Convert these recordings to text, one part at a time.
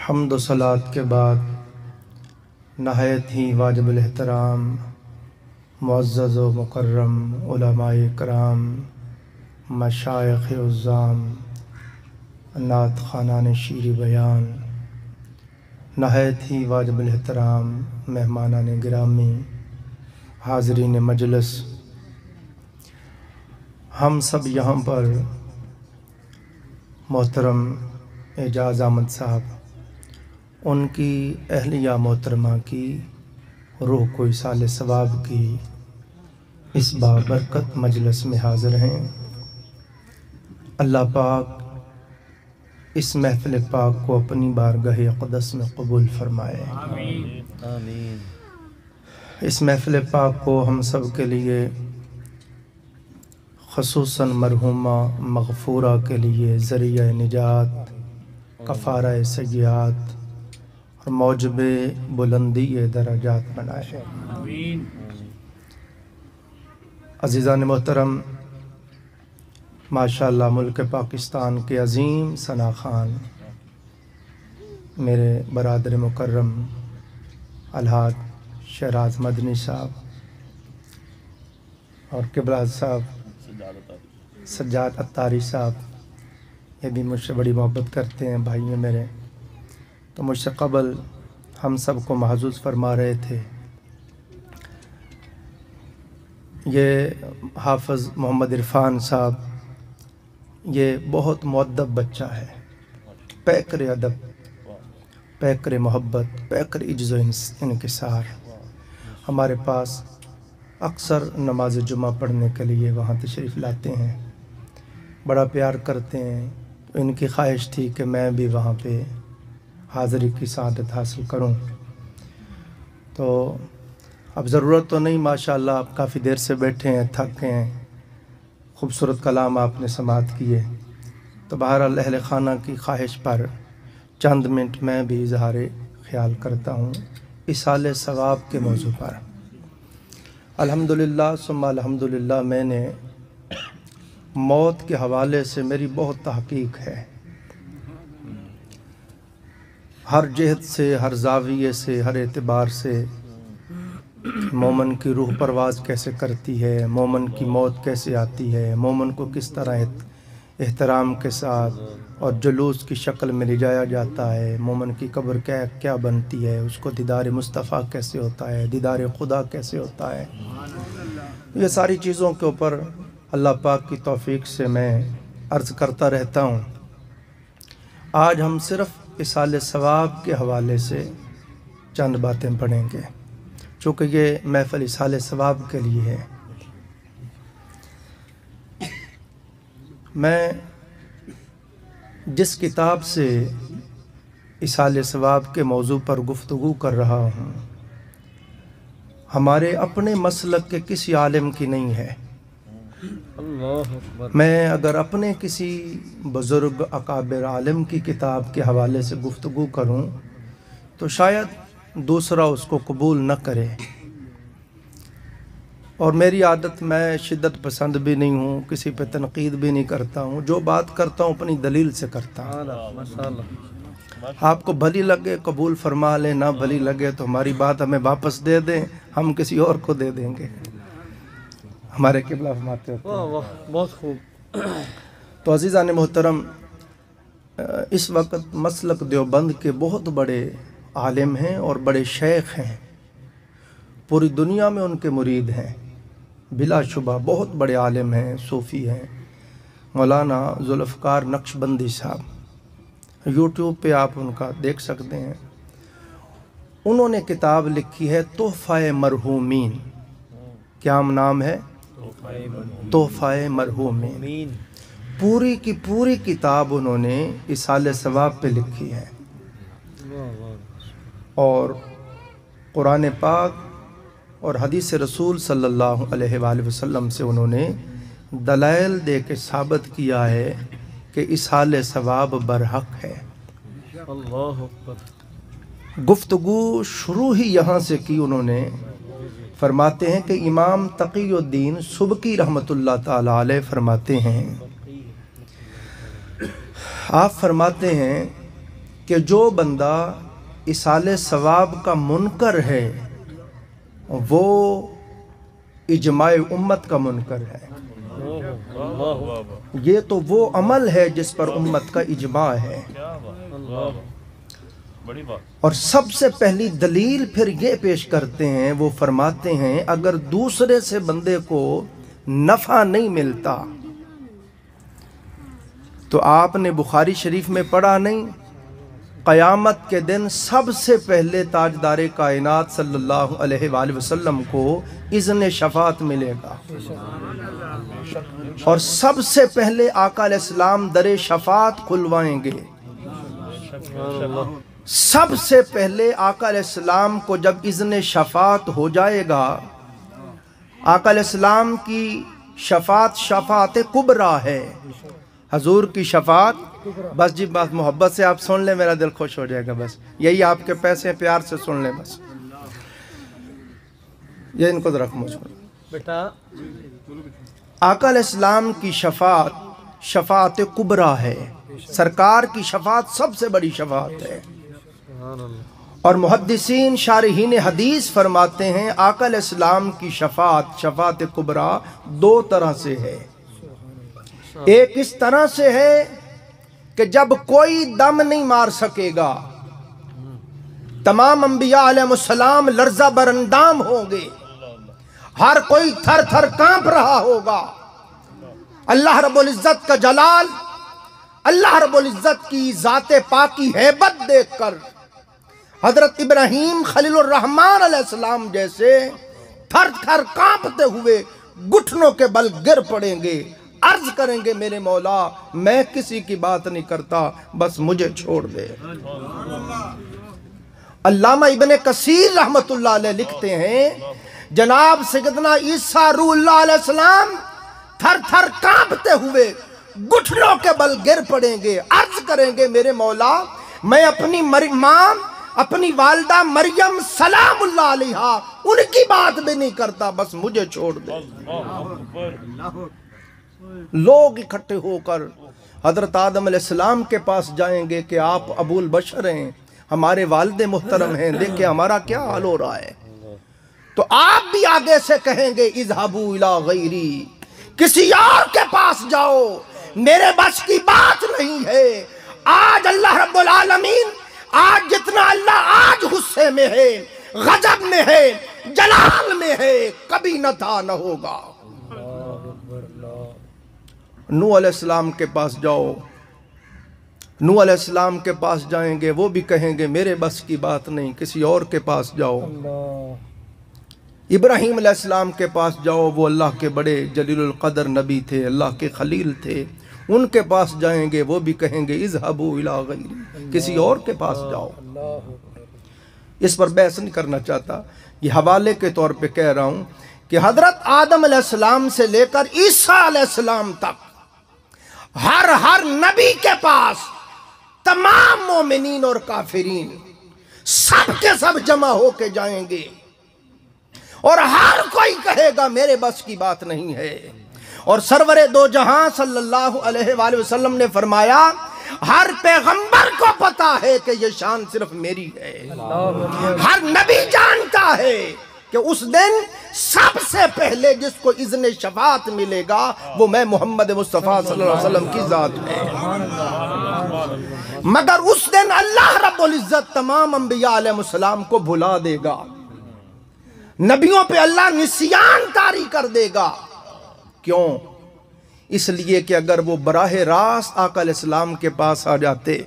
حمد و صلات کے بعد نہایت ہی واجب الاحترام معزز و مکرم علماء کرام، مشائخ عظام، نعت خوانان شیر بیان، نہایت ہی واجب الاحترام مہمانان گرامی، حاضرین مجلس، ہم سب یہاں پر محترم اعجاز احمد صاحب ان کی اہلیہ محترمہ کی روح کو ایصال ثواب کی اس بابرکت مجلس میں حاضر ہیں۔ اللہ پاک اس محفل پاک کو اپنی بارگاہ اقدس میں قبول فرمائے۔ آمین۔ اس محفل پاک کو ہم سب کے لیے، خصوصاً مرحومہ مغفورہ کے لیے ذریعہ نجات، کفارہ سیئات اور موجب بلندی درجات بنائے۔ آمین۔ عزیزان محترم، ماشاءاللہ ملک پاکستان کے عظیم ثنا خان میرے برادر مکرم الحاج شہراز مدنی صاحب اور قبلہ صاحب سجاد عطاری صاحب، یہ بھی مجھ سے بڑی محبت کرتے ہیں، بھائی ہیں میرے، تو مجھ سے قبل ہم سب کو محظوظ فرما رہے تھے۔ یہ حافظ محمد عرفان صاحب، یہ بہت مؤدب بچہ ہے، پیکر ادب، پیکر محبت، پیکر عجز و انکسار، ہمارے پاس اکثر نماز جمعہ پڑھنے کے لیے وہاں تشریف لاتے ہیں، بڑا پیار کرتے ہیں۔ ان کی خواہش تھی کہ میں بھی وہاں پہ حاضری کی سعادت حاصل کروں، تو اب ضرورت تو نہیں، ماشاءاللہ آپ کافی دیر سے بیٹھے ہیں، تھکے ہیں، خوبصورت کلام آپ نے سماعت کیے، تو بہرحال اہل خانہ کی خواہش پر چند منٹ میں بھی اظہار خیال کرتا ہوں ایصال ثواب کے موضوع پر۔ الحمدللہ ثم الحمدللہ، میں نے موت کے حوالے سے میری بہت تحقیق ہے، ہر جہت سے، ہر زاویے سے، ہر اعتبار سے، مومن کی روح پرواز کیسے کرتی ہے، مومن کی موت کیسے آتی ہے، مومن کو کس طرح احترام کے ساتھ اور جلوس کی شکل میں لے جایا جاتا ہے، مومن کی قبر کیا بنتی ہے، اس کو دیدار مصطفیٰ کیسے ہوتا ہے، دیدار خدا کیسے ہوتا ہے، یہ ساری چیزوں کے اوپر اللہ پاک کی توفیق سے میں عرض کرتا رہتا ہوں۔ آج ہم صرف ایصال ثواب کے حوالے سے چند باتیں پڑھیں گے، چونکہ یہ محفل ایصال ثواب کے لیے ہے۔ میں جس کتاب سے ایصال ثواب کے موضوع پر گفتگو کر رہا ہوں، ہمارے اپنے مسلک کے کسی عالم کی نہیں ہے۔ اللہ اکبر۔ میں اگر اپنے کسی بزرگ اکابر عالم کی کتاب کے حوالے سے گفتگو کروں تو شاید دوسرا اس کو قبول نہ کرے، اور میری عادت، میں شدت پسند بھی نہیں ہوں، کسی پہ تنقید بھی نہیں کرتا ہوں، جو بات کرتا ہوں اپنی دلیل سے کرتا ہوں۔ ماشاءاللہ۔ آپ کو بھلی لگے قبول فرما لیں، نہ بھلی لگے تو ہماری بات ہمیں واپس دے دیں، ہم کسی اور کو دے دیں گے، ہمارے قبلہ فرماتے ہوتے ہیں۔ واہ واہ، بہت خوب۔ تو عزیزان محترم، اس وقت مسلک دیوبند کے بہت بڑے عالم ہیں اور بڑے شیخ ہیں، پوری دنیا میں ان کے مرید ہیں، بلا شبہ بہت بڑے عالم ہیں، صوفی ہیں، مولانا ذوالفقار نقشبندی صاحب، یوٹیوب پہ آپ ان کا دیکھ سکتے ہیں۔ انہوں نے کتاب لکھی ہے تحفہ مرحومین، کیا نام ہے؟ تحفہ مرحومین۔ پوری کی پوری کتاب انہوں نے ایصال ثواب پہ لکھی ہے، اور قرآن پاک اور حدیث رسول صلی اللہ علیہ وآلہ وسلم سے انہوں نے دلائل دے کے ثابت کیا ہے کہ ایصال ثواب برحق ہے۔ اللہ اکبر۔ گفتگو شروع ہی یہاں سے کی انہوں نے، فرماتے ہیں کہ امام تقی الدین سبکی رحمۃ اللہ تعالی علیہ فرماتے ہیں، آپ فرماتے ہیں کہ جو بندہ اصال ثواب کا منکر ہے وہ اجماع امت کا منکر ہے۔ یہ تو وہ عمل ہے جس پر امت کا اجماع ہے۔ اور سب سے پہلی دلیل پھر یہ پیش کرتے ہیں، وہ فرماتے ہیں اگر دوسرے سے بندے کو نفع نہیں ملتا تو آپ نے بخاری شریف میں پڑھا نہیں، قیامت کے دن سب سے پہلے تاجدار کائنات صلی اللہ علیہ وآلہ وسلم کو اذن شفاعت ملے گا، اور سب سے پہلے آقا علیہ السلام در شفاعت کھلوائیں گے۔ سب سے پہلے آقا علیہ السلام کو جب اذن شفاعت ہو جائے گا، آقا علیہ السلام کی شفاعت شفاعت کبریٰ ہے، حضور کی شفاعت۔ بس جی بات محبت سے آپ سن لیں، میرا دل خوش ہو جائے گا، بس یہی آپ کے پیسے پیار سے سن لیں، بس یہ ان کو ذرا مجھ پر بیٹا آقا علیہ السلام کی شفاعت شفاعت کبریٰ ہے، سرکار کی شفاعت سب سے بڑی شفاعت ہے۔ اور محدثین شارحین حدیث فرماتے ہیں آقا علیہ السلام کی شفاعت شفاعت کبریٰ دو طرح سے ہے۔ ایک اس طرح سے ہے کہ جب کوئی دم نہیں مار سکے گا، تمام انبیاء علیہ السلام لرزہ برندام ہوں گے، ہر کوئی تھر تھر کانپ رہا ہوگا، اللہ رب العزت کا جلال، اللہ رب العزت کی ذات پاکی ہیبت دیکھ کر حضرت ابراہیم خلیل الرحمن علیہ السلام جیسے تھر تھر کانپتے ہوئے گھٹنوں کے بل گر پڑیں گے، عرض کریں گے میرے مولا میں کسی کی بات نہیں کرتا، بس مجھے چھوڑ دے۔ علامہ ابن کثیر رحمت اللہ علیہ لکھتے ہیں جناب سیدنا عیسیٰ روح اللہ علیہ السلام تھر تھر کانپتے ہوئے گھٹنوں کے بل گر پڑیں گے، عرض کریں گے میرے مولا میں اپنی ماں اپنی والدہ مریم سلام اللہ علیہا ان کی بات بھی نہیں کرتا، بس مجھے چھوڑ دے۔ لوگ اکٹھے ہو کر حضرت آدم علیہ السلام کے پاس جائیں گے کہ آپ ابو البشر ہیں، ہمارے والد محترم ہیں، دیکھیں ہمارا کیا حال ہو رہا ہے۔ تو آپ بھی آگے سے کہیں گے اذهبوا الی غیری، کسی اور کے پاس جاؤ، میرے بس کی بات نہیں ہے۔ آج اللہ رب العالمین، آج جتنا اللہ آج غصے میں ہے، غضب میں ہے، جلال میں ہے، کبھی نہ تھا نہ ہوگا۔ نوح علیہ السلام کے پاس جاؤ، نوح علیہ السلام کے پاس جائیں گے، وہ بھی کہیں گے میرے بس کی بات نہیں، کسی اور کے پاس جاؤ۔ ابراہیم علیہ السلام کے پاس جاؤ، وہ اللہ کے بڑے جلیل القدر نبی تھے، اللہ کے خلیل تھے، ان کے پاس جائیں گے، وہ بھی کہیں گے اذهبوا الی غیری، کسی اور کے پاس جاؤ۔ اس پر بحث نہیں کرنا چاہتا، یہ حوالے کے طور پہ کہہ رہا ہوں کہ حضرت آدم علیہ السلام سے لے کر عیسیٰ علیہ السلام تک ہر نبی کے پاس تمام مومنین اور کافرین سب کے سب جمع ہو کے جائیں گے، اور ہر کوئی کہے گا میرے بس کی بات نہیں ہے۔ اور سرور دو جہاں صلی اللہ علیہ وآلہ وسلم نے فرمایا ہر پیغمبر کو پتا ہے کہ یہ شان صرف میری ہے، ہر نبی جانتا ہے کہ اس دن سب سے پہلے جس کو اذن شفاعت ملے گا وہ میں محمد مصطفیٰ صلی اللہ علیہ وسلم کی ذات ہے۔ مگر اس دن اللہ رب العزت تمام انبیاء علیہ السلام کو بھلا دے گا، نبیوں پہ اللہ نسیان طاری کر دے گا۔ کیوں؟ اس لیے کہ اگر وہ براہ راست آقا علیہ السلام کے پاس آ جاتے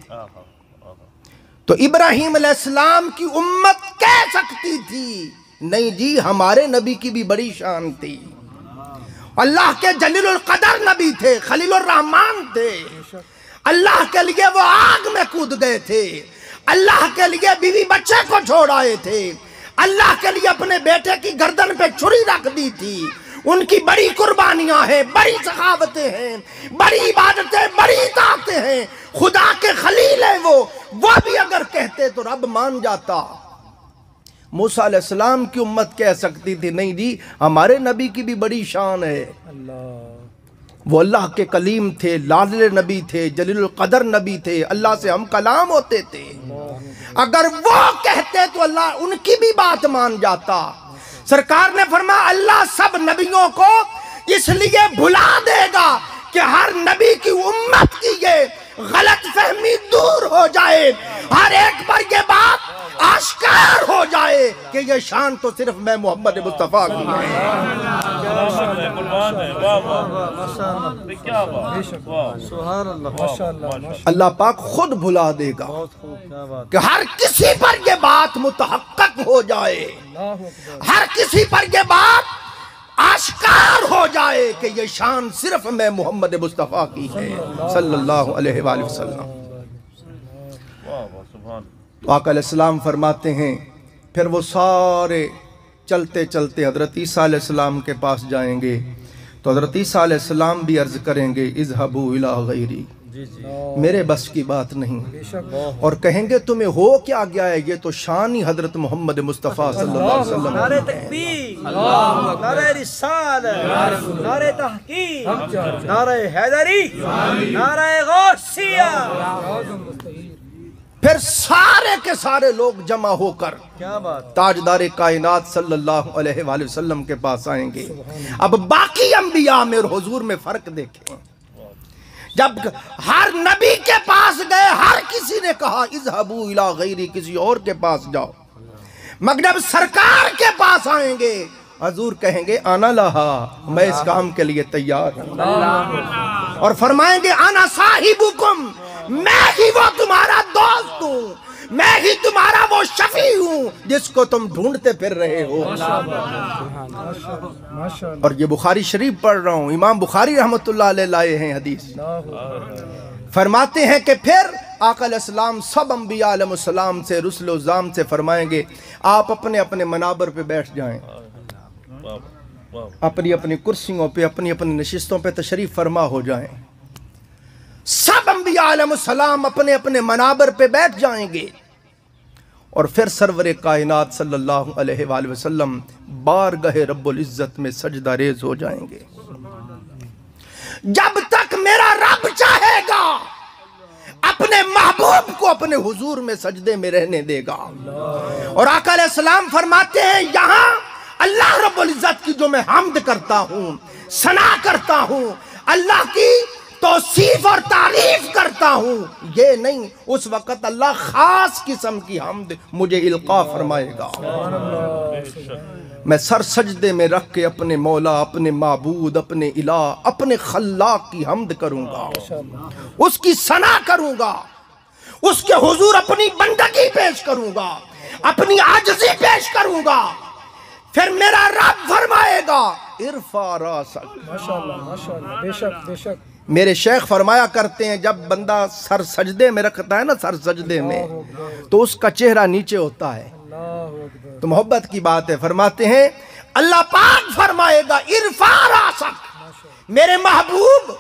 تو ابراہیم علیہ السلام کی امت کہہ سکتی تھی نہیں جی ہمارے نبی کی بھی بڑی شان تھی، اللہ کے جلیل القدر نبی تھے، خلیل الرحمن تھے، اللہ کے لیے وہ آگ میں کود گئے تھے، اللہ کے لیے بیوی بچے کو چھوڑ آئے تھے، اللہ کے لیے اپنے بیٹے کی گردن پہ چھری رکھ دی تھی، ان کی بڑی قربانیاں ہیں، بڑی سخاوتیں ہیں، بڑی عبادتیں، بڑی اطاعتیں ہیں، خدا کے خلیل ہیں وہ بھی اگر کہتے تو رب مان جاتا۔ موسیٰ علیہ السلام کی امت کہہ سکتی تھی نہیں جی ہمارے نبی کی بھی بڑی شان ہے، وہ اللہ کے کلیم تھے، لازل نبی تھے، جلیل القدر نبی تھے، اللہ سے ہم کلام ہوتے تھے۔ اگر وہ کہتے تو اللہ ان کی بھی بات مان جاتا۔ سرکار نے فرمایا اللہ سب نبیوں کو اس لیے بھلا دے گا کہ ہر نبی کی امت کی یہ غلط فہمی دور ہو جائے، ہر ایک پر یہ بات آشکار ہو جائے کہ یہ شان تو صرف میں محمد مصطفیٰ کی ہے۔ اللہ پاک خود بھلا دے گا کہ ہر کسی پر یہ بات متحقق ہو جائے، ہر کسی پر یہ بات آشکار ہو جائے کہ یہ شان صرف میں محمد مصطفیٰ کی ہے صلی اللہ علیہ وآلہ وسلم۔ آقا علیہ السلام فرماتے ہیں پھر وہ سارے چلتے چلتے حضرت عیسیٰ علیہ السلام کے پاس جائیں گے تو حضرت عیسیٰ علیہ السلام بھی عرض کریں گے اذهبوا الی غیری، میرے بس کی بات نہیں، اور کہیں گے تمہیں ہو کیا گیا ہے، یہ تو شان ہی حضرت محمد مصطفیٰ صلی اللہ علیہ وسلم۔ نعرہ تکبیر، نعرہ رسالت، نعرہ تحقیق، نعرہ حیدری، نعرہ غوثیہ۔ پھر سارے کے سارے لوگ جمع ہو کر کیا بات، تاجدار کائنات صلی اللہ علیہ وآلہ وسلم کے پاس آئیں گے۔ اب باقی انبیاء میں اور حضور میں فرق دیکھیں، جب ہر نبی کے پاس گئے ہر کسی نے کہا اذهبوا الی غیری، کسی اور کے پاس جاؤ، مگر جب سرکار کے پاس آئیں گے حضور کہیں گے انا لہا، میں اس کام کے لیے تیار ہوں، اور فرمائیں گے انا صاحبکم، میں ہی وہ تمہارا دوست ہوں، میں ہی تمہارا وہ شفیع ہوں جس کو تم ڈھونڈتے پھر رہے ہو۔ اور یہ بخاری شریف پڑھ رہا ہوں، امام بخاری رحمت اللہ علیہ لائے ہیں حدیث، فرماتے ہیں کہ پھر آقا علیہ السلام سب انبیاء علیہ السلام سے رسل و زام سے فرمائیں گے آپ اپنے اپنے منابر پہ بیٹھ جائیں، اپنی اپنی کرسیوں پہ، اپنی اپنی نشستوں پہ تشریف فرما ہو جائیں۔ سب انبیاء علیہ السلام اپنے اپنے منابر پہ بیٹھ جائیں گے، اور پھر سرور کائنات صلی اللہ علیہ وآلہ وسلم بارگاہ رب العزت میں سجدہ ریز ہو جائیں گے۔ جب تک میرا رب چاہے گا اپنے محبوب کو اپنے حضور میں سجدے میں رہنے دے گا۔ اور آقا علیہ السلام فرماتے ہیں یہاں اللہ رب العزت کی جو میں حمد کرتا ہوں، ثنا کرتا ہوں، اللہ کی توصیف اور تعریف کرتا ہوں، یہ نہیں، اس وقت اللہ خاص قسم کی حمد مجھے القا فرمائے گا۔ میں سر سجدے میں رکھ کے اپنے مولا، اپنے معبود، اپنے الہ، اپنے خلاق کی حمد کروں گا، اس کی ثنا کروں گا، اس کے حضور اپنی بندگی پیش کروں گا، اپنی عاجزی پیش کروں گا۔ پھر میرا رب فرمائے گا ارفع راسک، ماشاءاللہ ماشاءاللہ، بے شک بے شک۔ میرے شیخ فرمایا کرتے ہیں جب بندہ سر سجدے میں رکھتا ہے نا، سر سجدے میں، تو اس کا چہرہ نیچے ہوتا ہے، تو محبت کی بات ہے۔ فرماتے ہیں اللہ پاک فرمائے گا ارفع راسک، میرے محبوب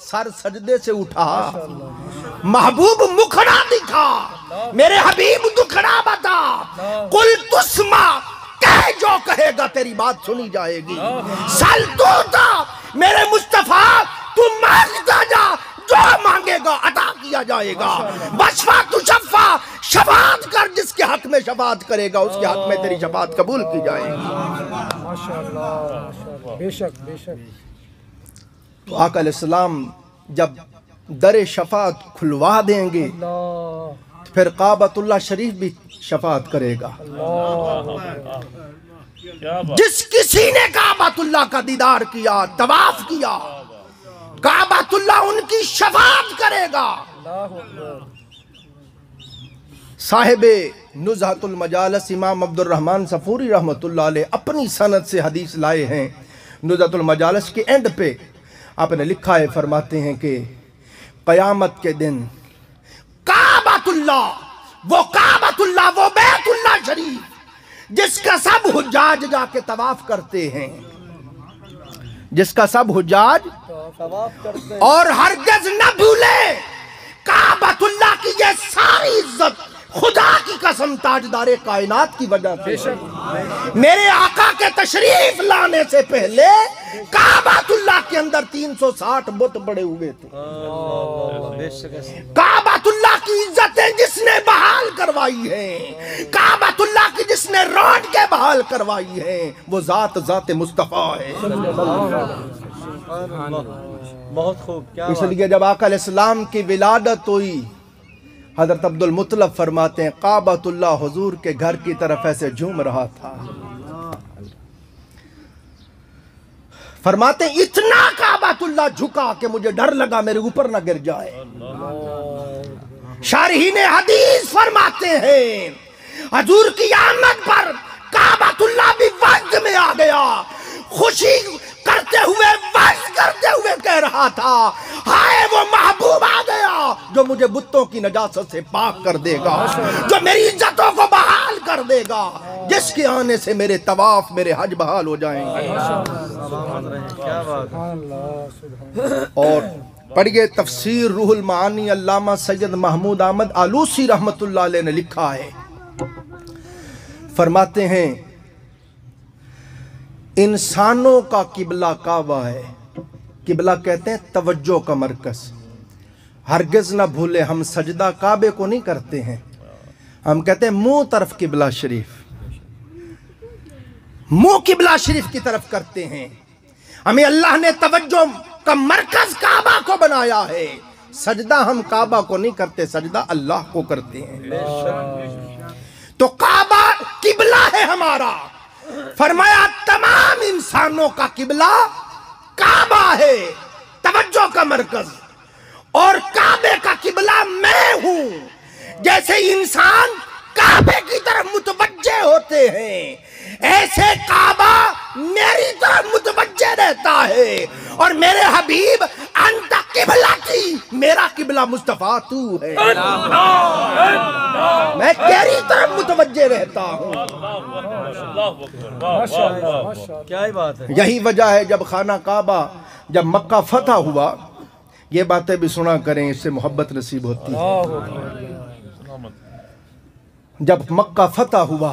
سر سجدے سے اٹھا، محبوب مکھڑا دکھا، میرے حبیب دکھڑا بتا، قل تسمع، کہے جو کہے گا تیری بات سنی جائے گی، سل توتا، میرے مصطفیٰ تم مانگتا جا، جو مانگے گا عطا کیا جائے گا، وشفا تشفا، شفاعت کر، جس کے حق میں شفاعت کرے گا اس کے حق میں تیری شفاعت قبول کی جائے گی۔ ماشاءاللہ، بے شک بے شک۔ تو آقا علیہ السلام جب در شفاعت کھلوا دیں گے پھر کعبۃ اللہ شریف بھی شفاعت کرے گا۔ جس کسی نے کعبۃ اللہ کا دیدار کیا، طواف کیا، کعبۃ اللہ ان کی شفاعت کرے گا۔ صاحب نزہۃ المجالس امام عبد الرحمن صفوری رحمت اللہ علیہ اپنی سند سے حدیث لائے ہیں۔ نزہۃ المجالس کے اینڈ پہ آپ نے لکھا ہے، فرماتے ہیں کہ قیامت کے دن کعبۃ اللہ، وہ بیت اللہ شریف جس کا سب حجاج جا کے طواف کرتے ہیں، جس کا سب حجاج اور ہرگز نہ بھولے کعبۃ اللہ کی یہ ساری عزت خدا کی قسم تاجدار کائنات کی وجہ سے میرے آقا کے تشریف لانے سے پہلے کعبۃ اللہ کے اندر 360 بت بڑے ہوئے تھے. بے شک ایسے. کعبۃ اللہ کی عزتیں جس نے بحال کروائی ہیں، کعبۃ اللہ کی جس نے روڈ کے بحال کروائی ہیں، وہ ذات مصطفیٰ ہے. بہت خوب. کیا اس لیے جب آقا علیہ السلام کی ولادت ہوئی، حضرت عبد المطلب فرماتے ہیں کعبۃ اللہ حضور کے گھر کی طرف ایسے جھوم رہا تھا. فرماتے ہیں اتنا کعبۃ اللہ جھکا کہ مجھے ڈر لگا میرے اوپر نہ گر جائے. شارحین حدیث فرماتے ہیں حضور کی آمد پر کعبۃ اللہ بھی وجد میں آ گیا، خوشی کرتے ہوئے کہہ رہا تھا ہائے وہ محبوب آ گیا جو مجھے بتوں کی نجاست سے پاک کر دے گا، جو میری عزتوں کو بحال کر دے گا، جس کے آنے سے میرے طواف میرے حج بحال ہو جائیں گے. کیا بات. اور پڑھیے تفسیر روح المعانی علامہ سید محمود احمد آلوسی رحمت اللہ علیہ نے لکھا ہے. فرماتے ہیں انسانوں کا قبلہ کعبہ ہے. قبلہ کہتے ہیں توجہ کا مرکز. ہرگز نہ بھولے ہم سجدہ کعبے کو نہیں کرتے ہیں، ہم کہتے ہیں منہ طرف قبلہ شریف، منہ قبلہ شریف کی طرف کرتے ہیں. ہمیں اللہ نے توجہ کا مرکز کعبہ کو بنایا ہے. سجدہ ہم کعبہ کو نہیں کرتے، سجدہ اللہ کو کرتے ہیں. تو کعبہ قبلہ ہے ہمارا. فرمایا تمام انسانوں کا قبلہ کعبہ ہے، توجہ کا مرکز، اور کعبے کا قبلہ میں ہوں. جیسے انسان کعبے کی طرف متوجہ ہوتے ہیں، ایسے کعبہ میری طرف متوجہ رہتا ہے. اور میرے حبیب انت قبلتی، میرا قبلہ مصطفیٰ تو ہے، میں تیری طرف متوجہ رہتا ہوں. کیا ہی بات ہے. یہی وجہ ہے جب خانہ کعبہ جب مکہ فتح ہوا، یہ باتیں بھی سنا کریں، اس سے محبت نصیب ہوتی ہے. جب مکہ فتح ہوا،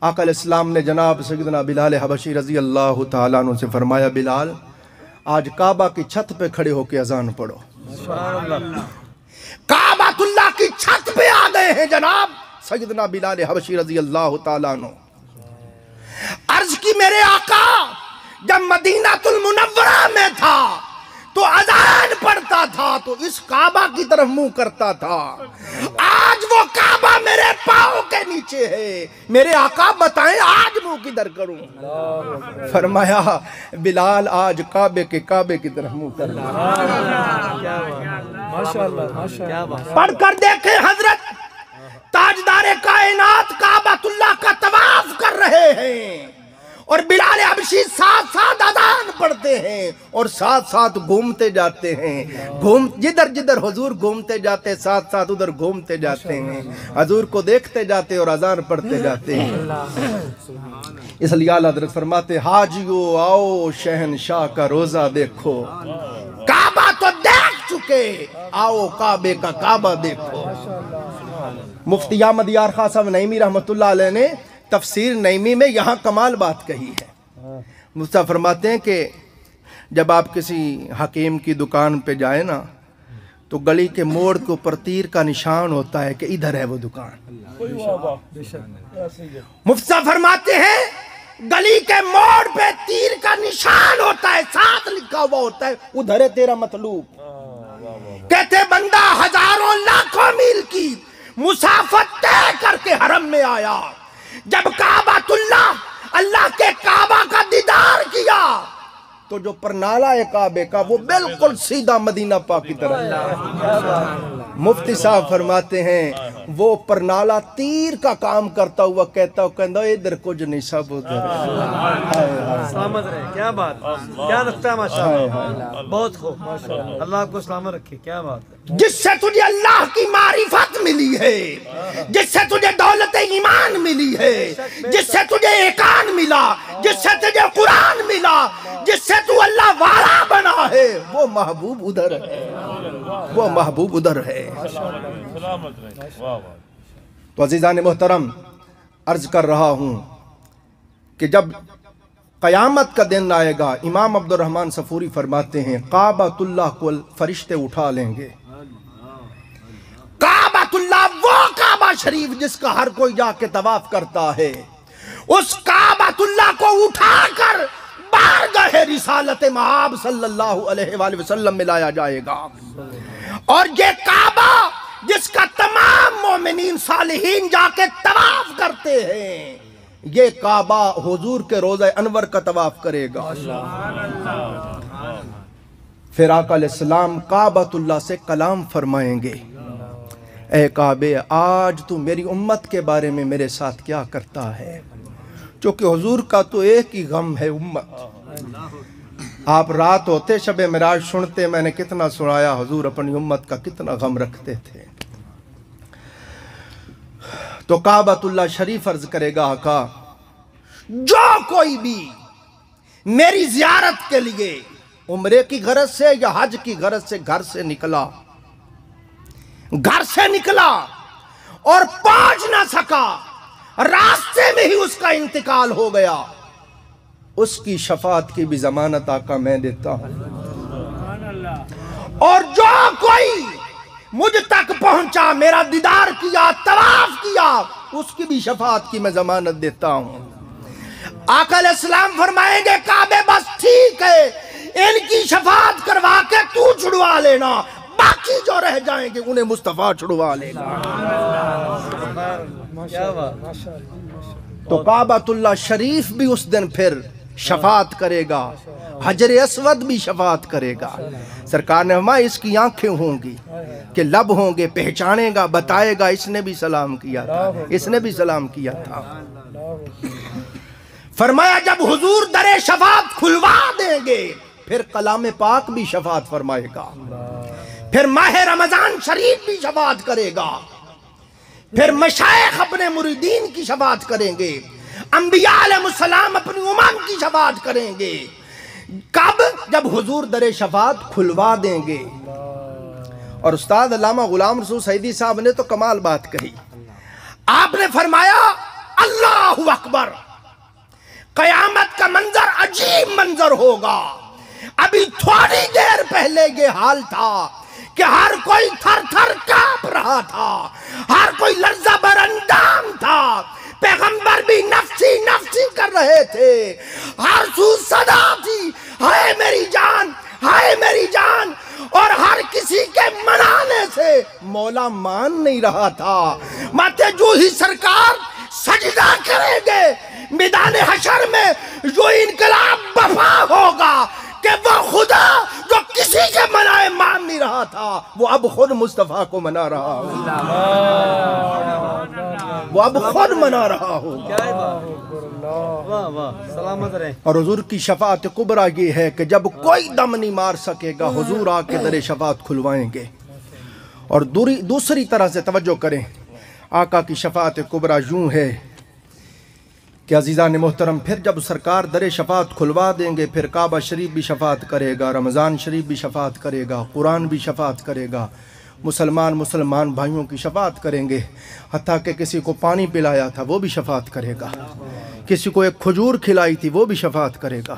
آقا علیہ السلام نے جناب سیدنا بلال حبشی رضی اللہ تعالیٰ عنہ سے فرمایا بلال آج کعبہ کی چھت پہ کھڑے ہو کے اذان پڑھو. کعبۃ اللہ کی چھت پہ آ گئے ہیں جناب سیدنا بلال حبشی رضی اللہ تعالیٰ عنہ. عرض کی میرے آقا جب مدینہ المنورہ میں تھا تو اذان پڑھتا تھا تو اس کعبہ کی طرف منہ کرتا تھا، آج وہ کعبہ میرے پاؤں کے نیچے ہے، میرے آقا بتائیں آج منہ کدھر کروں؟ فرمایا بلال آج کعبے کی طرف منہ کرنا. پڑھ کر دیکھیں حضرت تاجدار کائنات کعبۃ اللہ کا طواف کر رہے ہیں اور بلال حبشی ساتھ ساتھ اذان پڑھتے ہیں اور ساتھ ساتھ گھومتے جاتے ہیں. جدھر جدھر حضور گھومتے جاتے ساتھ ساتھ ادھر گھومتے جاتے ہیں، حضور کو دیکھتے جاتے اور اذان پڑھتے جاتے ہیں. اس لیے اعلیٰ حضرت فرماتے حاجیو آؤ شہنشاہ کا روزہ دیکھو، کعبہ تو دیکھ چکے آؤ کعبے کا کعبہ دیکھو. مفتی احمد یار خان صاحب نعیمی رحمت اللہ علیہ نے تفسیر نعیمی میں یہاں کمال بات کہی ہے. مفتی فرماتے ہیں کہ جب آپ کسی حکیم کی دکان پہ جائیں نا تو گلی کے موڑ کے اوپر تیر کا نشان ہوتا ہے کہ ادھر ہے وہ دکان. مفتی فرماتے ہیں گلی کے موڑ پہ تیر کا نشان ہوتا ہے، ساتھ لکھا ہوا ہوتا ہے ادھر ہے تیرا مطلوب. کہتے بندہ ہزاروں لاکھوں میل کی مسافت طے کر کے حرم میں آیا، جب کعبۃ اللہ کے کعبہ کا دیدار کیا تو جو پرنالہ ہے کعبے کا وہ بالکل سیدھا مدینہ پاک کی طرف. مفتی صاحب فرماتے ہیں وہ پرنالہ تیر کا کام کرتا ہوا کہتا ادھر کچھ نہیں سب ادھر. سلامت رہے. کیا بات، کیا رکھتا ہے ماشاءاللہ. بہت خوب، اللہ آپ کو سلامت رکھے. کیا بات ہے. جس سے تجھے اللہ کی معرفت ملی ہے، جس سے تجھے دولت ایمان ملی ہے، جس سے تجھے ایقان ملا، جس سے تجھے قرآن ملا، جس سے تو اللہ والا بنا ہے، وہ محبوب ادھر ہے، وہ محبوب ادھر ہے. تو عزیزان محترم عرض کر رہا ہوں کہ جب قیامت کا دن آئے گا، امام عبد الرحمن صفوری فرماتے ہیں کعبۃ اللہ کو فرشتے اٹھا لیں گے۔ کعبۃ اللہ وہ کعبہ شریف جس کا ہر کوئی جا کے طواف کرتا ہے، اس کعبۃ اللہ کو اٹھا کر بارگاہ رسالت مآب صلی اللہ علیہ وآلہ وسلم میں لایا جائے گا، اور یہ کعبہ جس کا تمام مومنین صالحین جا کے طواف کرتے ہیں، یہ کعبہ حضور کے روضہ انور کا طواف کرے گا۔ پھر آقا علیہ السلام کعبۃ اللہ سے کلام فرمائیں گے، اے کعبے آج تو میری امت کے بارے میں میرے ساتھ کیا کرتا ہے؟ چونکہ حضور کا تو ایک ہی غم ہے، امت۔ آپ رات ہوتے شب معراج سنتے، میں نے کتنا سنایا حضور اپنی امت کا کتنا غم رکھتے تھے۔ تو کعبۃ اللہ شریف عرض کرے گا آقا جو کوئی بھی میری زیارت کے لیے عمرے کی غرض سے یا حج کی غرض سے گھر سے نکلا اور پہنچ نہ سکا، راستے میں ہی اس کا انتقال ہو گیا، اس کی شفاعت کی بھی ضمانت آقا میں دیتا ہوں۔ اور جو کوئی مجھ تک پہنچا، میرا دیدار کیا، طواف کیا، اس کی بھی شفاعت کی میں ضمانت دیتا ہوں۔ آقا علیہ السلام فرمائیں گے کعبے بس ٹھیک ہے، ان کی شفاعت کروا کے تو چھڑوا لینا، باقی جو رہ جائیں گے انہیں مصطفیٰ چھڑوا لے گا۔ تو کعبۃ اللہ شریف بھی اس دن پھر شفاعت کرے گا، حجر اسود بھی شفاعت کرے گا۔ سرکار نے فرمایا اس کی آنکھیں ہوں گی کہ لب ہوں گے، پہچانے گا، بتائے گا اس نے بھی سلام کیا تھا، اس نے بھی سلام کیا تھا۔ فرمایا جب حضور در شفاعت کھلوا دیں گے پھر کلام پاک بھی شفاعت فرمائے گا، پھر ماہ رمضان شریف بھی شفاعت کرے گا، پھر مشائخ اپنے مریدین کی شفاعت کریں گے، انبیاء علیہ السلام اپنی امم کی شفاعت کریں گے۔ کب؟ جب حضور در شفاعت کھلوا دیں گے۔ اور استاد علامہ غلام رسول سعیدی صاحب نے تو کمال بات کہی، آپ نے فرمایا اللہ اکبر، قیامت کا منظر عجیب منظر ہوگا۔ ابھی تھوڑی دیر پہلے یہ حال تھا کہ ہر کوئی تھر تھر کانپ رہا تھا، ہر کوئی لرزہ بر اندام تھا، پیغمبر بھی نفسی نفسی کر رہے تھے، ہر سو صدا تھی ہائے میری جان، ہائے میری جان، اور ہر کسی کے منانے سے مولا مان نہیں رہا تھا۔ ماتے جو ہی سرکار سجدہ کریں گے میدان حشر میں، جو انقلاب بفا ہوگا کہ وہ خدا جو کسی کے منائے مان نہیں رہا تھا وہ اب خود مصطفیٰ کو منا رہا ہوگا، وہ اب خود منا رہا ہوگا۔ واہ واہ، سلامت رہے۔ اور حضور کی شفاعت کبریٰ یہ ہے کہ جب کوئی دم نہیں مار سکے گا حضور آ کے در شفاعت کھلوائیں گے۔ اور دوسری طرح سے توجہ کریں، آقا کی شفاعت کبریٰ یوں ہے کہ عزیزان محترم پھر جب سرکار در شفاعت کھلوا دیں گے پھر کعبہ شریف بھی شفاعت کرے گا، رمضان شریف بھی شفاعت کرے گا، قرآن بھی شفاعت کرے گا، مسلمان بھائیوں کی شفاعت کریں گے، حتیٰ کہ کسی کو پانی پلایا تھا وہ بھی شفاعت کرے گا، کسی کو ایک کھجور کھلائی تھی وہ بھی شفاعت کرے گا،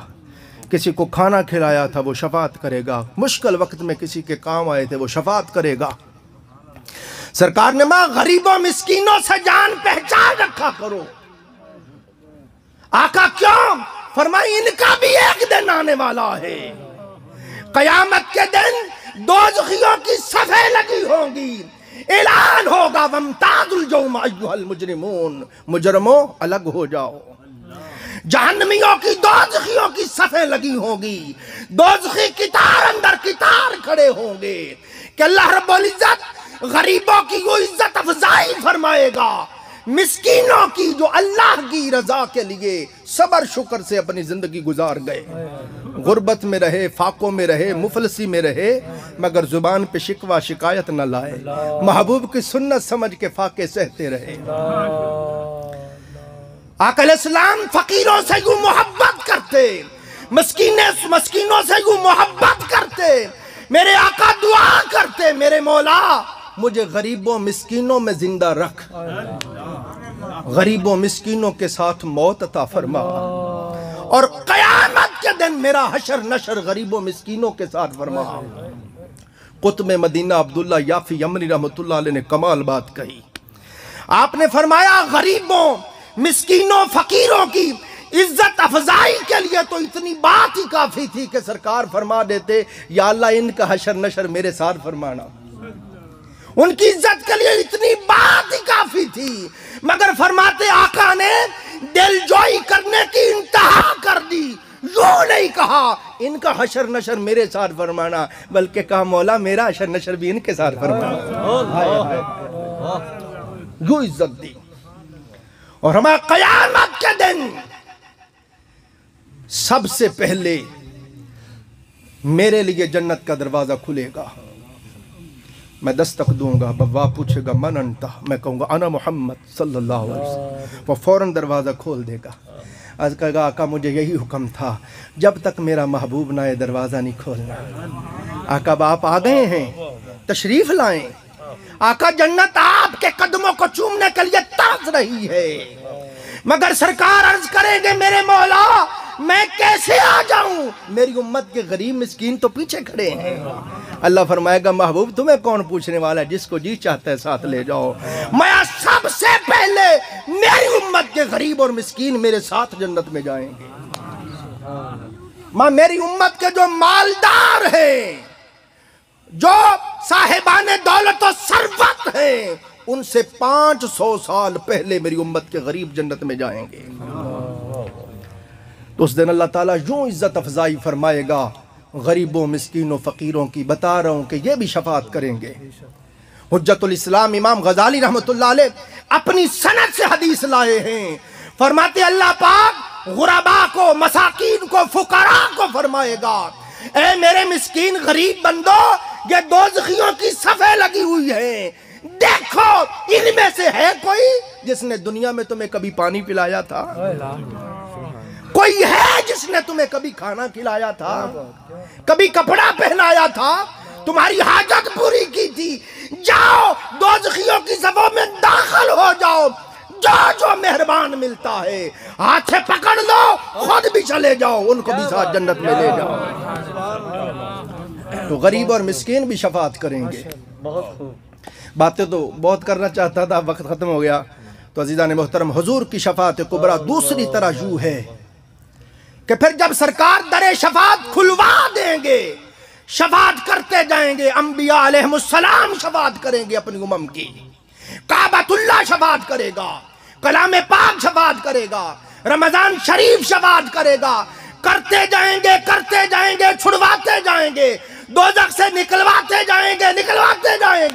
کسی کو کھانا کھلایا تھا وہ شفاعت کرے گا، مشکل وقت میں کسی کے کام آئے تھے وہ شفاعت کرے گا۔ سرکار نے ماں غریبوں مسکینوں سے جان پہچان رکھا کرو۔ آقا کیوں؟ فرمائی ان کا بھی ایک دن آنے والا ہے، قیامت کے دن دوزخیوں کی صفیں لگی ہوں گی، اعلان ہوگا وامتاز الجوم ایھا المجرمون، مجرموں الگ ہو جاؤ۔ جہنمیوں کی دوزخیوں کی صفیں لگی ہوں گی، دوزخی کتار اندر کتار کھڑے ہوں گے کہ اللہ رب العزت غریبوں کی وہ عزت افزائی فرمائے گا، مسکینوں کی جو اللہ کی رضا کے لیے صبر شکر سے اپنی زندگی گزار گئے، غربت میں رہے، فاقوں میں رہے، مفلسی میں رہے، مگر زبان پہ شکوہ شکایت نہ لائے، محبوب کی سنت سمجھ کے فاقے سہتے رہے۔ آقا علیہ السلام فقیروں سے یوں محبت کرتے، مسکینوں سے یوں محبت کرتے، میرے آقا دعا کرتے، میرے مولا مجھے غریبوں مسکینوں میں زندہ رکھ، غریبوں مسکینوں کے ساتھ موت عطا فرما، اور قیامت کے دن میرا حشر نشر غریبوں مسکینوں کے ساتھ فرما۔ قطب مدینہ عبداللہ یافی یمنی رحمۃ اللہ علیہ نے کمال بات کہی۔ آپ نے فرمایا غریبوں مسکینوں فقیروں کی عزت افزائی کے لیے تو اتنی بات ہی کافی تھی کہ سرکار فرما دیتے یا اللہ ان کا حشر نشر میرے ساتھ فرمانا۔ ان کی عزت کے لیے اتنی بات ہی کافی تھی، مگر فرماتے آقا نے دل جوئی کرنے کی انتہا کر دی، یوں نہیں کہا ان کا حشر نشر میرے ساتھ فرمانا، بلکہ کہا مولا میرا حشر نشر بھی ان کے ساتھ فرمانا۔ یوں عزت دی۔ اور ہمارا قیامت کے دن سب سے پہلے میرے لیے جنت کا دروازہ کھلے گا، میں دستک دوں گا، بابا پوچھے گا من انتا، میں کہوں گا انا محمد صلی اللہ علیہ وسلم، وہ فوراً دروازہ کھول دے گا۔ آج کہے گا آقا مجھے یہی حکم تھا، جب تک میرا محبوب نہ آئے دروازہ نہیں کھولنا۔ آقا آپ آ گئے ہیں، تشریف لائیں۔ آقا جنت آپ کے قدموں کو چومنے کے لیے ترس رہی ہے، مگر سرکار عرض کریں گے میرے مولا میں کیسے آ جاؤں، میری امت کے غریب مسکین تو پیچھے کھڑے ہیں۔ اللہ فرمائے گا محبوب تمہیں کون پوچھنے والا ہے، جس کو جی چاہتا ہے ساتھ لے جاؤ۔ میں سب سے پہلے میری امت کے غریب اور مسکین میرے ساتھ جنت میں جائیں گے۔ میری امت کے جو مالدار ہیں، جو صاحبان دولت و ثروت ہیں، ان سے 500 سال پہلے میری امت کے غریب جنت میں جائیں گے۔ تو اس دن اللہ تعالیٰ یوں عزت افزائی فرمائے گا غریبوں مسکینوں فقیروں کی، بتا رہا ہوں کہ یہ بھی شفاعت کریں گے۔ حجت الاسلام امام غزالی رحمۃ اللہ علیہ اپنی سند سے حدیث لائے ہیں، فرماتے اللہ پاک غربا کو، مساکین کو، فقراء کو فرمائے گا اے میرے مسکین غریب بندو، یہ دوزخیوں کی صفیں لگی ہوئی ہیں، دیکھو ان میں سے ہے کوئی جس نے دنیا میں تمہیں کبھی پانی پلایا تھا؟ کوئی ہے جس نے تمہیں کبھی کھانا کھلایا تھا، کبھی کپڑا پہنایا تھا، تمہاری حاجت پوری کی تھی؟ جاؤ دوزخیوں کی صفوں میں داخل ہو جاؤ، جو مہربان ملتا ہے ہاتھ سے پکڑ لو، خود بھی چلے جاؤ، ان کو بھی ساتھ جنت میں لے جاؤ۔ تو غریب اور مسکین بھی شفاعت کریں گے۔ باتیں تو بہت کرنا چاہتا تھا، وقت ختم ہو گیا۔ تو عزیزان محترم حضور کی شفاعت کبریٰ دوسری طرح یوں ہے کہ پھر جب سرکار در شفاعت کھلوا دیں گے، شفاعت کرتے جائیں گے، انبیاء علیہ السلام شفاعت کریں گے اپنی امم کی، کعبۃ اللہ شفاعت کرے گا، کلام پاک شفاعت کرے گا، رمضان شریف شفاعت کرے گا، کرتے جائیں گے، چھڑواتے جائیں گے، دوزخ سے نکلواتے جائیں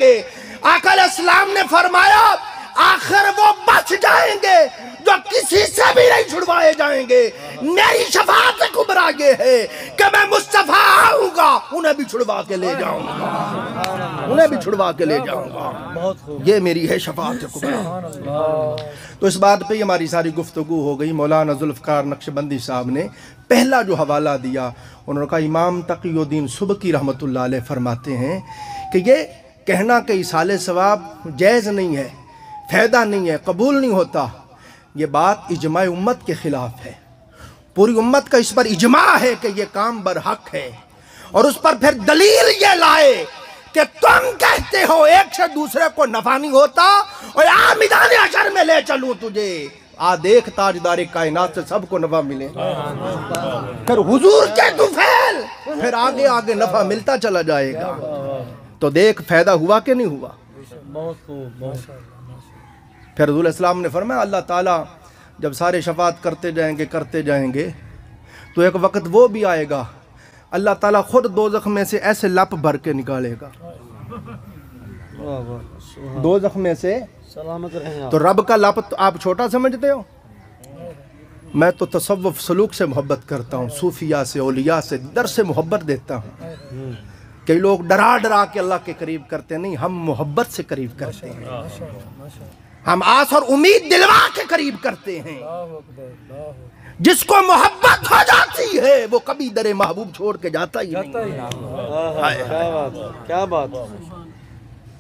گے۔ آقا علیہ السلام نے فرمایا آخر وہ بچ جائیں گے جو کسی سے بھی نہیں چھڑوائے جائیں گے۔ میری شفاعت کبریٰ یہ ہے کہ میں مصطفیٰ آؤں گا، انہیں بھی چھڑوا کے لے جاؤں گا، یہ میری ہے شفاعت کبریٰ۔ تو اس بات پہ ہماری ساری گفتگو ہو گئی۔ مولانا ذوالفقار نقشبندی صاحب نے پہلا جو حوالہ دیا، انہوں نے کہا امام تقی الدین سبکی رحمۃ اللہ علیہ فرماتے ہیں کہ یہ کہنا کہ ایصال ثواب جائز نہیں ہے، فائدہ نہیں ہے، قبول نہیں ہوتا، یہ بات اجماع امت کے خلاف ہے۔ پوری امت کا اس پر اجماع ہے کہ یہ کام برحق ہے، اور اس پر پھر دلیل یہ لائے کہ تم کہتے ہو ایک سے دوسرے کو نفع نہیں ہوتا، اور میدان حشر میں لے چلوں تجھے، دیکھ تاجدار کائنات سے سب کو نفع ملے، پھر حضور کے طفیل، پھر آگے نفع ملتا چلا جائے گا۔ تو دیکھ فائدہ ہوا کہ نہیں ہوا۔ پھر رسول اسلام نے فرمایا اللہ تعالیٰ جب سارے شفاعت کرتے جائیں گے تو ایک وقت وہ بھی آئے گا اللہ تعالیٰ خود دوزخ میں سے ایسے لپ بھر کے نکالے گا، دوزخ میں سے۔ تو رب کا لپ آپ چھوٹا سمجھتے ہو؟ میں تو تصوف سلوک سے محبت کرتا ہوں، صوفیاء سے، اولیاء سے، در سے محبت دیتا ہوں۔ کئی لوگ ڈرا کے اللہ کے قریب کرتے نہیں، ہم محبت سے قریب کرتے ہیں، ہم آس اور امید دلوا کے قریب کرتے ہیں۔ جس کو محبت ہو جاتی ہے وہ کبھی در محبوب چھوڑ کے جاتا ہی نہیں۔ کیا بات۔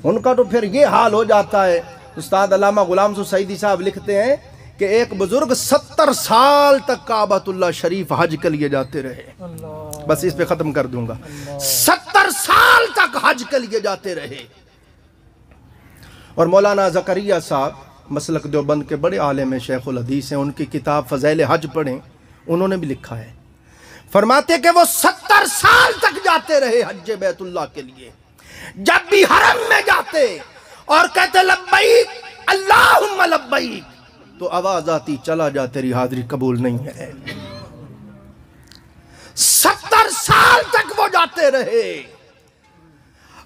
ان کا تو پھر یہ حال ہو جاتا ہے. استاد علامہ غلام رسول سعیدی صاحب لکھتے ہیں کہ ایک بزرگ 70 سال تک کعبۃ اللہ شریف حج کے لیے جاتے رہے. بس اس پہ ختم کر دوں گا. 70 سال تک حج کے لیے جاتے رہے. اور مولانا زکریا صاحب مسلک دیوبند کے بڑے عالم شیخ الحدیث ہیں، ان کی کتاب فضائل حج پڑھیں، انہوں نے بھی لکھا ہے. فرماتے کہ وہ 70 سال تک جاتے رہے حج بیت اللہ کے لیے. جب بھی حرم میں جاتے اور کہتے لبیک اللہم لبیک تو آواز آتی چلا جا تیری حاضری قبول نہیں ہے. 70 سال تک وہ جاتے رہے،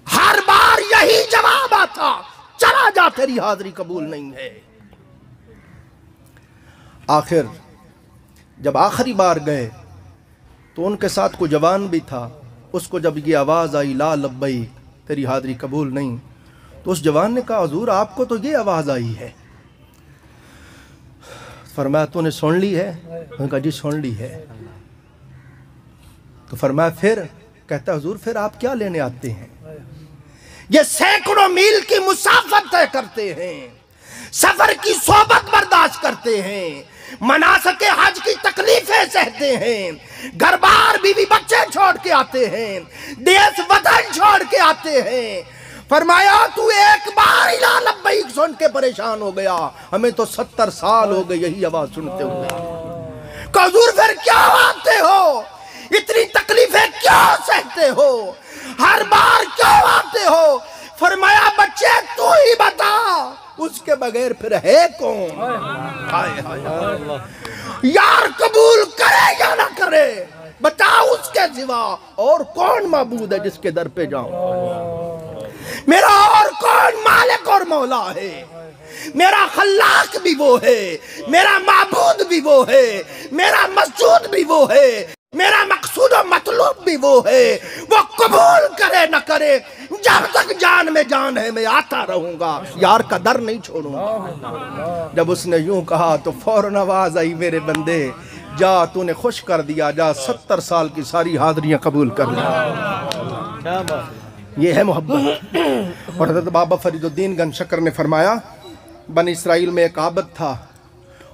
ہر بار یہی جواب آتا چلا جا تیری حاضری قبول نہیں ہے. آخر جب آخری بار گئے تو ان کے ساتھ کوئی جوان بھی تھا. اس کو جب یہ آواز آئی لا لبیک تیری حاضری قبول نہیں، تو اس جوان نے کہا حضور آپ کو تو یہ آواز آئی ہے. فرمایا تو نے سن لی ہے؟ انہوں نے کہا جی سن لی ہے. تو فرمایا پھر؟ کہتا حضور پھر آپ کیا لینے آتے ہیں؟ یہ سینکڑوں میل کی مسافت طے کرتے ہیں، سفر کی صحبت برداشت کرتے ہیں، مناسک حج کی تکلیفیں سہتے ہیں، گھر بار بیوی بچے چھوڑ کے آتے ہیں، دیس وطن چھوڑ کے آتے ہیں. فرمایا تو ایک بار لا لبیک سن کے پریشان ہو گیا، ہمیں تو 70 سال ہو گئے یہی آواز سنتے ہوئے. کہ حضور پھر کیا آتے ہو؟ اتنی تکلیفیں کیوں سہتے ہو؟ ہر بار کیوں آتے ہو؟ فرمایا بچے تو ہی بتا، اس کے بغیر پھر ہے کون؟ یار قبول کرے یا نہ کرے، بتا اس کے سوا اور کون معبود ہے جس کے در پہ جاؤں؟ میرا اور کون مالک اور مولا ہے؟ میرا خلاق بھی وہ ہے، میرا معبود بھی وہ ہے، میرا مسجود بھی وہ ہے، میرا مقصود و مطلوب بھی وہ ہے. وہ قبول کرے نہ کرے، جب تک جان میں جان ہے میں آتا رہوں گا، یار کا در نہیں چھوڑوں گا. جب اس نے یوں کہا تو فوراً آواز آئی میرے بندے جا تو نے خوش کر دیا، جا 70 سال کی ساری حاضریاں قبول کر لیا. یہ ہے محبت. اور حضرت بابا فرید الدین گنج شکر نے فرمایا بنی اسرائیل میں ایک عابد تھا،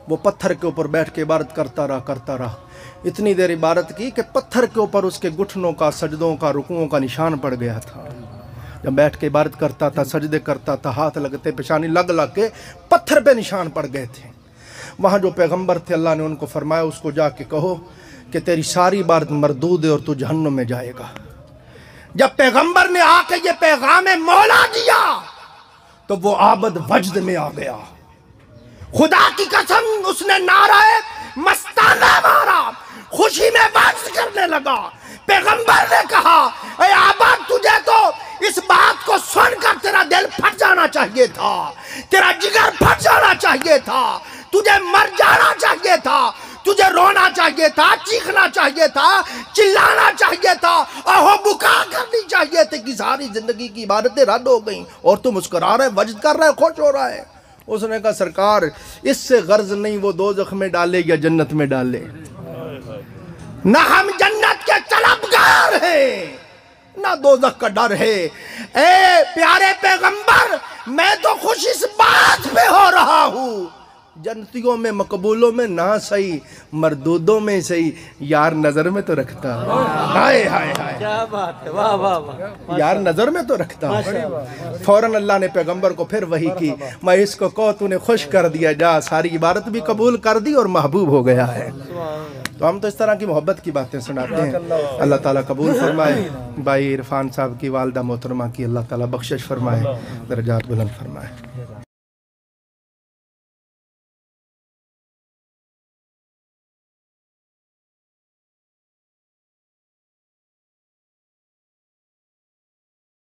وہ پتھر کے اوپر بیٹھ کے عبادت کرتا رہا. اتنی دیر عبادت کی کہ پتھر کے اوپر اس کے گھٹنوں کا، سجدوں کا، رکوعوں کا نشان پڑ گیا تھا. جب بیٹھ کے عبادت کرتا تھا، سجدے کرتا تھا، ہاتھ لگتے پیشانی لگ کے پتھر پہ نشان پڑ گئے تھے. وہاں جو پیغمبر تھے اللہ نے ان کو فرمایا اس کو جا کے کہو کہ تیری ساری عبادت مردود ہے اور تو جہنم میں جائے گا. جب پیغمبر نے آ کے یہ پیغام مولا دیا تو وہ عابد وجد میں آ گیا. خدا کی قسم اس نے نعرہ مستانہ مارا، خوشی میں بات کرنے لگا. پیغمبر نے کہا اے عابد تجھے تو اس بات کو سن کر تیرا دل پھٹ جانا چاہیے تھا، تیرا جگر پھٹ جانا چاہیے تھا، تجھے مر جانا چاہیے تھا، تجھے رونا چاہیے تھا، چیخنا چاہیے تھا، چلانا چاہیے تھا، آہو بکا کرنی چاہیے تھی کہ ساری زندگی کی عبادتیں رد ہو گئیں اور تو مسکرا رہے، وجد کر رہے، خوش ہو رہا ہے. اس نے کہا سرکار اس سے غرض نہیں وہ دوزخ میں ڈالے یا جنت میں ڈالے، نہ ہم جنت کے طلبگار ہیں نہ دوزخ کا ڈر ہے. اے پیارے پیغمبر میں تو خوش اس بات پہ ہو رہا ہوں جنتیوں میں مقبولوں میں نہ صحیح مردودوں میں صحیح یار نظر میں تو رکھتا. ہائے ہائے ہائے کیا بات ہے، واہ واہ واہ. یار نظر میں تو رکھتا. فوراً اللہ نے پیغمبر کو پھر وحی کی میں اس کو کہو تو نے خوش کر دیا، جا ساری عبادت بھی قبول کر دی اور محبوب ہو گیا ہے. تو ہم تو اس طرح کی محبت کی باتیں سناتے ہیں. اللہ تعالیٰ قبول فرمائے. بھائی عرفان صاحب کی والدہ محترمہ کی اللہ تعالیٰ بخشش فرمائے، درجات بلند فرمائے.